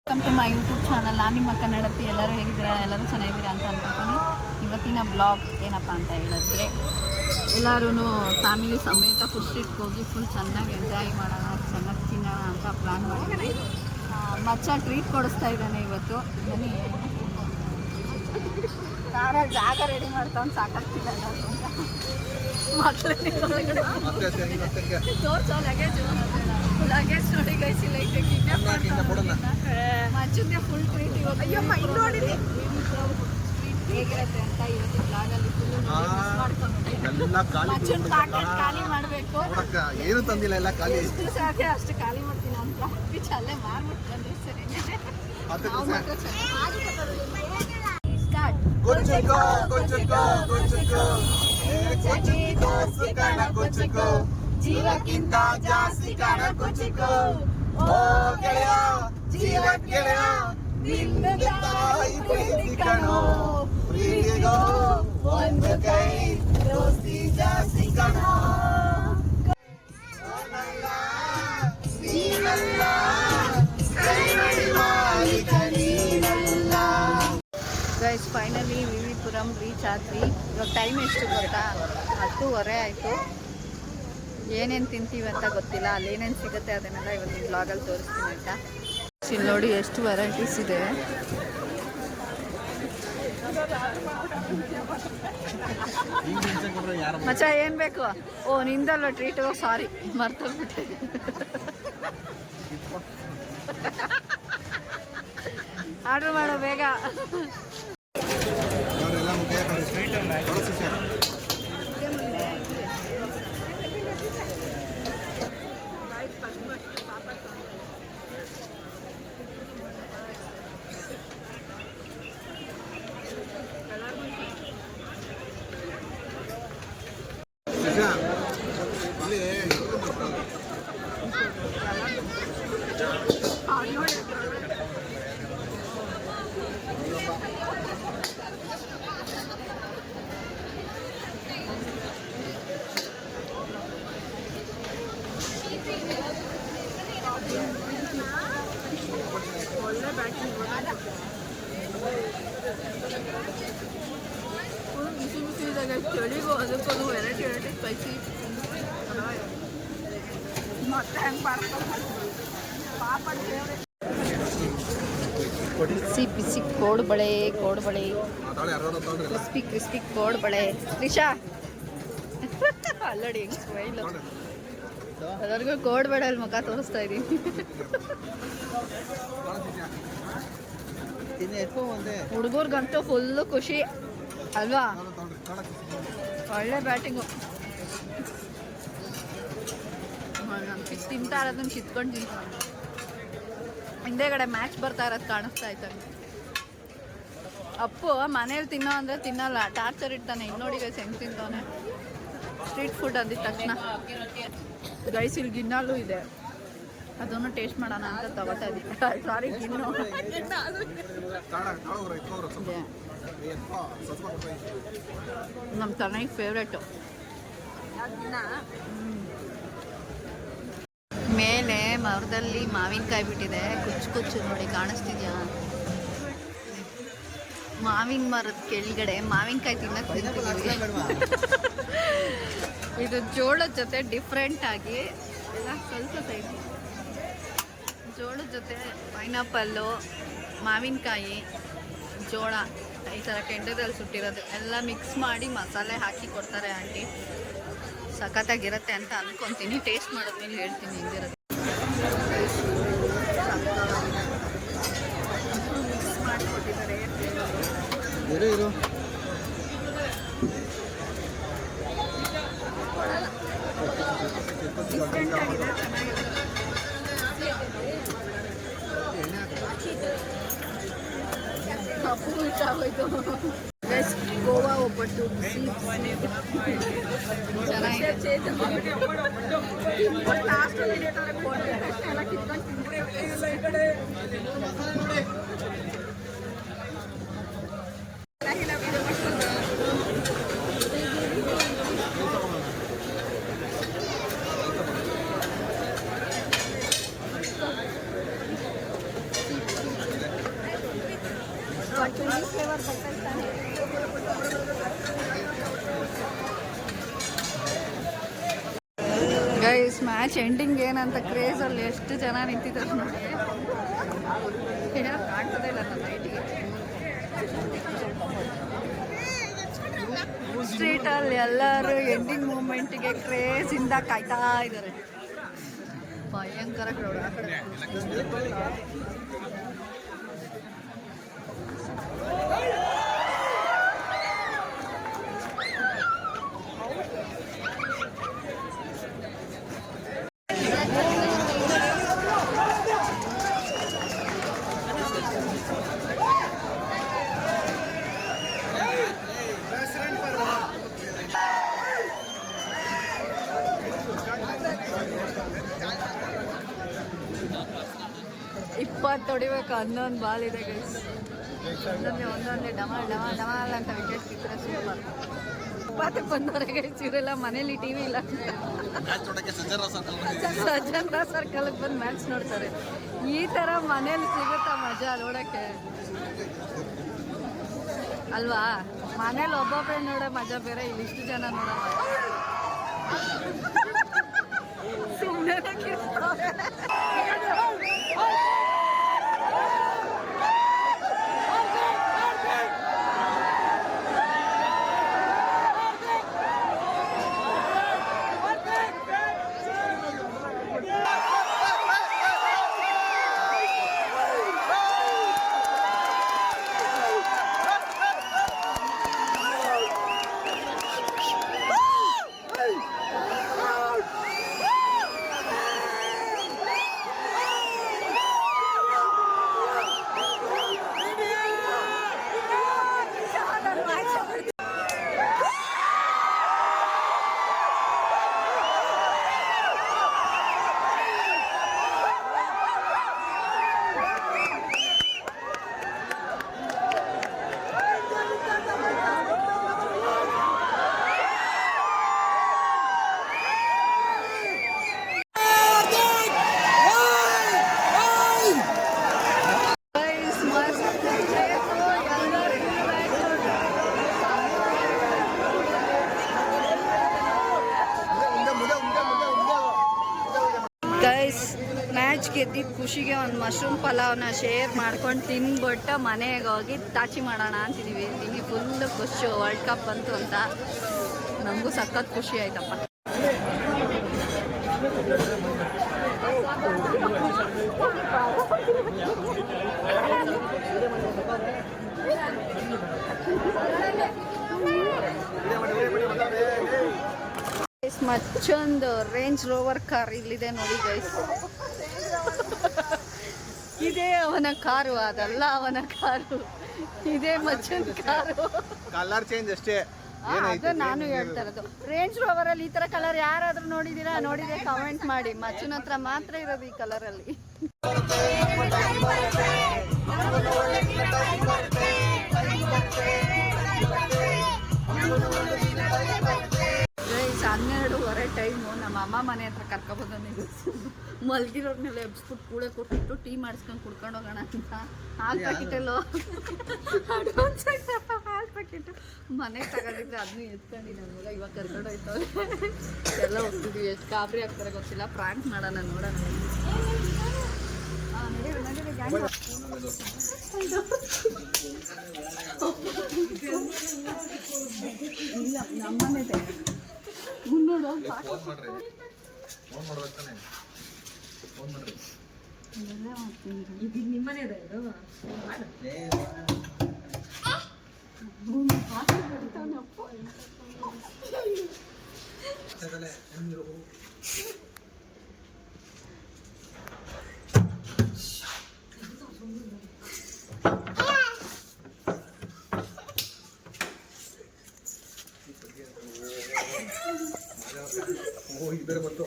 Welcome to my YouTube channel. ನಾನು ನಿಮ್ಮ ಕನ್ನಡತಿ. ಎಲ್ಲರೂ ಹೇಗಿದ್ದೀರಾ? ಎಲ್ಲರೂ ಚೆನ್ನಾಗಿದ್ದೀರಾ ಅಂತ ಅನ್ಕೊತೀನಿ. ಇವತ್ತಿನ ಬ್ಲಾಗ್ ಏನಪ್ಪ ಅಂತ ಹೇಳಿದ್ರೆ, ಎಲ್ಲರೂ ಫ್ಯಾಮಿಲಿ ಸಮೇತ ಫುಡ್ ಸ್ಟ್ರೀಟ್ಗೆ ಹೋಗಿ ಫುಲ್ ಚೆನ್ನಾಗಿ ಎಂಜಾಯ್ ಮಾಡೋಣ, ಚೆನ್ನಾಗಿ ತಿನ್ನೋಣ ಅಂತ ಪ್ಲ್ಯಾನ್ ಮಾಡಿದ್ದೀನಿ. ಮಚ್ಚ ಟ್ರೀಟ್ ಕೊಡಿಸ್ತಾ ಇದ್ದಾನೆ ಇವತ್ತು. ಬನ್ನಿ, ಕಾರ ಜಾಗ ರೆಡಿ ಮಾಡ್ಕೊಂಡು ಸಾಕಾಗ್ತಿಲ್ಲ ತೋರ್ಸೋ ಲಗೇಜ್ ನೋಡಿ ಗೈಸಿಲ್ಲ ಮಚ್ಚಂಗೆ ಫುಲ್ ಟ್ರೀಟ್ ಇವತ್ತು. ಹೇಗಿರುತ್ತೆ ಅಂತ ಇವತ್ತು ಬ್ಲಾಗಲ್ಲಿ ಮಚ್ಚನ್ ಪ್ಯಾಕೆಟ್ ಖಾಲಿ ಮಾಡಬೇಕು. ಏನು ತಂದಿಲ್ಲ, ಎಲ್ಲ ಖಾಲಿ. ಎಷ್ಟು ಸಾಧ್ಯ ಅಷ್ಟು ಖಾಲಿ ಮಾಡ್ತೀನಿ ಅಂತ ಪಿಚ್ ಅಲ್ಲೇ ಮಾರ್ಬಿಟ್ಟು ಸರಿ. ಜೀವಕ್ಕಿಂತ ಜಾಸ್ತಿ ಕಾಣ ಕುಚಿಕೋ, ಓ ಗೆಳೆಯ ಜೀವ ಗೆಳೆಯ ನಿನ್ನ ತಾಯಿ ಪ್ರೀತಿ ಕಣೋ, ಪ್ರೀತಿಗೋ ಒಂದು ಕೈ ದೋಸ್ತಿ ಜಾಸ್ತಿ ಕಣೋ. ಗೈಸ್, ಫೈನಲಿ ವಿವಿಪುರಂ ರೀಚ್ ಆದ್ವಿ. ಇವಾಗ ಟೈಮ್ ಎಷ್ಟು ಗೊತ್ತಾ? 10:30 ಆಯಿತು. ಏನೇನು ತಿಂತೀವಿ ಅಂತ ಗೊತ್ತಿಲ್ಲ. ಅಲ್ಲಿ ಏನೇನು ಸಿಗುತ್ತೆ ಅದನ್ನೆಲ್ಲ ಇವತ್ತಿನ ಬ್ಲಾಗಲ್ಲಿ ತೋರಿಸ್ತೀನಿ ಆಯಿತಾ. ಇಲ್ಲಿ ನೋಡಿ ಎಷ್ಟು ವೆರೈಟೀಸ್ ಇದೆ. ಮಚ್ಚ ಏನು ಬೇಕು? ಓ ನಿಂದಲ್ವ ಟ್ರೀಟು? ಸಾರಿ, ಮರ್ತೋಗ್ಬಿಟ್ಟೆ. ಆರ್ಡ್ರ್ ಮಾಡೋ ಬೇಗ. ಒಳ್ಳೆ ಬ್ಯಾಟಿಂಗ್ ಬಿಸಿ ಬಿಸಿ ಇದ್ದಾಗ ಚಳಿಗೂ ಅದಕ್ಕೂ ವೆರೈಟಿ ಸ್ಪೈಸಿ ಮತ್ತೆ ಹೆಂಗೆ ಬಿಸಿ ಬಿಸಿ ಕೋಡ್ಬಳೆ ಕ್ರಿಸ್ಪಿ ಕೋಡ್ಬಳೆ. ತ್ರಿಷಾ ಅಲ್ಲಡಿ ಹೆಂಗೆ ಸ್ಮೈಲು. ಎಲ್ಲರಿಗೂ ಕೋಡ್ಬಳೆಯಲ್ಲಿ ಮುಖ ತೋರಿಸ್ತಾ ಇದ್ದೀನಿ. ಹುಡುಗರ್ಗಂತೂ ಫುಲ್ಲು ಖುಷಿ ಅಲ್ವಾ? ಒಳ್ಳೆ ಬ್ಯಾಟಿಂಗು. ನಾನು ತಿಂತಾ ಇರೋದನ್ನ ಕಿತ್ಕೊಂಡು ತಿಂತೀನಿ. ಹಿಂದೆಗಡೆ ಮ್ಯಾಚ್ ಬರ್ತಾ ಇರೋದು ಕಾಣಿಸ್ತಾ ಇತ್ತು. ಅಪ್ಪು ಮನೇಲಿ ತಿನ್ನೋ ಅಂದರೆ ತಿನ್ನಲ್ಲ, ಟಾರ್ಚರ್ ಇಡ್ತಾನೆ. ಈಗ ನೋಡಿ ಗೈಸ್ ಹೆಂಗೆ ತಿಂತಾನೆ. ಸ್ಟ್ರೀಟ್ ಫುಡ್ ಅಂದಿದ ತಕ್ಷಣ ಗೈಸ್ ಇಲ್ಲಿ ಗಿನ್ನಲ್ಲೂ ಇದೆ, ಅದನ್ನು ಟೇಸ್ಟ್ ಮಾಡೋಣ ಅಂತ ತಗೋತಾ ಇದ್ದೀನಿ. ಸಾರಿ, ಗಿನ್ನು ನಮ್ಮ ಚೆನ್ನಾಗಿ ಫೇವ್ರೇಟು. ಮೇಲೆ ಮರದಲ್ಲಿ ಮಾವಿನಕಾಯಿ ಬಿಟ್ಟಿದೆ, ಕುಚ್ಚು ನೋಡಿ ಕಾಣಿಸ್ತಿದ್ಯಾ? ಮಾವಿನ ಮರದ ಕೆಳಗಡೆ ಮಾವಿನಕಾಯಿ ತಿನ್ನಕ್ಕೆ ತಿಂತಿದ್ದೀವಿ. ಇದು ಜೋಳದ ಜೊತೆ ಡಿಫ್ರೆಂಟ್ ಆಗಿ ಎಲ್ಲ ಸ್ವಲ್ಪ ಸೈಡ್ ಜೋಳದ ಜೊತೆ ಪೈನಾಪಲ್ಲು, ಮಾವಿನಕಾಯಿ, ಜೋಳ ಈ ಥರ ಕೆಂಡದಲ್ಲಿ ಸುಟ್ಟಿರೋದು ಎಲ್ಲ ಮಿಕ್ಸ್ ಮಾಡಿ ಮಸಾಲೆ ಹಾಕಿ ಕೊಡ್ತಾರೆ ಆಂಟಿ. ಸಖತ್ತಾಗಿರುತ್ತೆ ಅಂತ ಅಂದ್ಕೊತೀನಿ. ಟೇಸ್ಟ್ ಮಾಡಿದ್ಮೇಲೆ ಹೇಳ್ತೀನಿ ಹೆಂಗಿರುತ್ತೆ. ಮಿಕ್ಸ್ ಮಾಡಿಕೊಟ್ಟಿದ್ದಾರೆ. ಡಿಫ್ರೆಂಟ್ ಆಗಿದೆ, ಚೆನ್ನಾಗಿದೆ. ಕಪ್ಪು ಇಷ್ಟ ಆಗೋಯ್ತು. ಗೋವಾ ಒಬ್ಬಟ್ಟು ಚೆನ್ನಾಗಿದೆ. ಫ್ಲೇವರ್ ಬರ್ತಾನೆ. ಗೈಸ್ ಮ್ಯಾಚ್ ಎಂಡಿಂಗ್ ಏನಂತ ಕ್ರೇಜಲ್ಲಿ ಎಷ್ಟು ಜನ ನಿಂತಿದ್ದಾರೆ ನೋಡಿ. ಕಾಣ್ತದೆ ಇಲ್ಲ ನನ್ನ ಲೈಟಿಗೆ. ಸ್ಟ್ರೀಟಲ್ಲಿ ಎಲ್ಲರೂ ಎಂಡಿಂಗ್ ಮೂಮೆಂಟ್ಗೆ ಕ್ರೇಜಿಂದ ಕಾಯ್ತಾ ಇದ್ದಾರೆ. ಭಯಂಕರ ಕ್ರೌಡ್. ಆ ಕಡೆ ಹೊಡಿಬೇಕು. 11 ಬಾಲ್ ಇದೆ ಗೈಸ್. ಒಂದೊಂದೇ ಡಮಾಲ್ ಡಮಾಲ್ ಡಮಾಲ್ ಅಂತ ವಿಕೆಟ್ ಸಿಕ್ಕರೆ ಸೂಪರ್. ಮತ್ತೆ ಬಂದವರೆ ಗೈಸ್. ಇವರೆಲ್ಲ ಮನೇಲಿ ಟಿವಿ ಇಲ್ಲ, ಸಜ್ಜನ್ರ ಸರ್ಕಲ್ಗೆ ಬಂದು ಮ್ಯಾಚ್ ನೋಡ್ತಾರೆ. ಈ ಥರ ಮನೇಲಿ ಸಿಗುತ್ತಾ ಮಜಾ ನೋಡೋಕ್ಕೆ ಅಲ್ವಾ? ಮನೇಲಿ ಒಬ್ಬೊಬ್ಬರೇ ನೋಡೋ ಮಜಾ ಬೇರೆ, ಇಲ್ಲಿ ಇಷ್ಟು ಜನ ನೋಡೋ ಸುಮ್ಮನೆ ಗೈಸ್. ಮ್ಯಾಚ್ ಗೆದ್ದಿದ್ದ ಖುಷಿಗೆ ಒಂದು ಮಶ್ರೂಮ್ ಪಲಾವ್ನ ಶೇರ್ ಮಾಡ್ಕೊಂಡು ತಿನ್ಬಿಟ್ಟು ಮನೆಗೆ ಹೋಗಿ ತಾಚಿ ಮಾಡೋಣ ಅಂತಿದ್ದೀವಿ. ಇಲ್ಲಿ ಫುಲ್ ಖುಷಿ. ವರ್ಲ್ಡ್ ಕಪ್ ಬಂತು ಅಂತ ನಮಗೂ ಸಖತ್ ಖುಷಿ ಆಯ್ತಪ್ಪ. ಮತ್ತೊಂದು ರೇಂಜ್ ರೋವರ್ ಕಾರ್ ಇಲ್ಲಿದೆ ನೋಡಿ ಗೈಸ್. ಇದೇ ಅವನ ಕಾರು, ಅದಲ್ಲ ಅವನ ಕಾರು, ಇದೇ ಮಚ್ಚನ್ ಕಾರು. ಕಲರ್ ಚೇಂಜ್ ಅಷ್ಟೇ. ಅದು ನಾನು ಹೇಳ್ತಾ ಇರೋದು. ರೇಂಜ್ ರೋವರ್ ಅಲ್ಲಿ ಈ ತರ ಕಲರ್ ಯಾರಾದ್ರೂ ನೋಡಿದೀರಾ? ನೋಡಿದ್ರೆ ಕಮೆಂಟ್ ಮಾಡಿ. ಮಚ್ಚನ್ ಹತ್ರ ಮಾತ್ರ ಇರೋದು ಈ ಕಲರ್ ಅಲ್ಲಿ. Guys 12:15 time. ನಮ್ಮ ಅಮ್ಮ ಮನೆ ಹತ್ರ ಕರ್ಕೊಬಂದು ಮಲ್ಗಿರೋರ್ನೆಲ್ಲ ಎಬ್ಸ್ಬಿಟ್ಟು ಕೂಳೆ ಕೊಟ್ಬಿಟ್ಟು ಟೀ ಮಾಡಿಸ್ಕೊಂಡು ಕುಡ್ಕೊಂಡು ಹೋಗೋಣ ಅಂತ. ಹಾಲು ಪ್ಯಾಕೆಟಲ್ಲೋ ಅಡ್ವಾನ್ಸ್ ಹಾಲು ಪ್ಯಾಕೆಟು ಮನೆಗೆ ತಗೊಂಡಿದ್ರೆ ಅದನ್ನು ಎತ್ಕೊಂಡಿದ್ದಾನಲ್ಲ. ಇವಾಗ ಕರ್ಕೊಂಡು ಹೋಯ್ತವ್ರೆ. ಎಲ್ಲ ಹೋಗ್ತಿದ್ವಿ. ಎಷ್ಟು ಗಾಬರಿ ಆಗ್ತಾರೆ ಗೊತ್ತಿಲ್ಲ. ಪ್ರಾಂಕ್ ಮಾಡೋಣ, ನೋಡೋಣ. ಇಲ್ಲ ನಮ್ಮನೆ ಮುನ್ನೋಡು ಇದು ನಿಮ್ಮನೆ ಇದು ಇಬ್ಬರು ಬಂತು.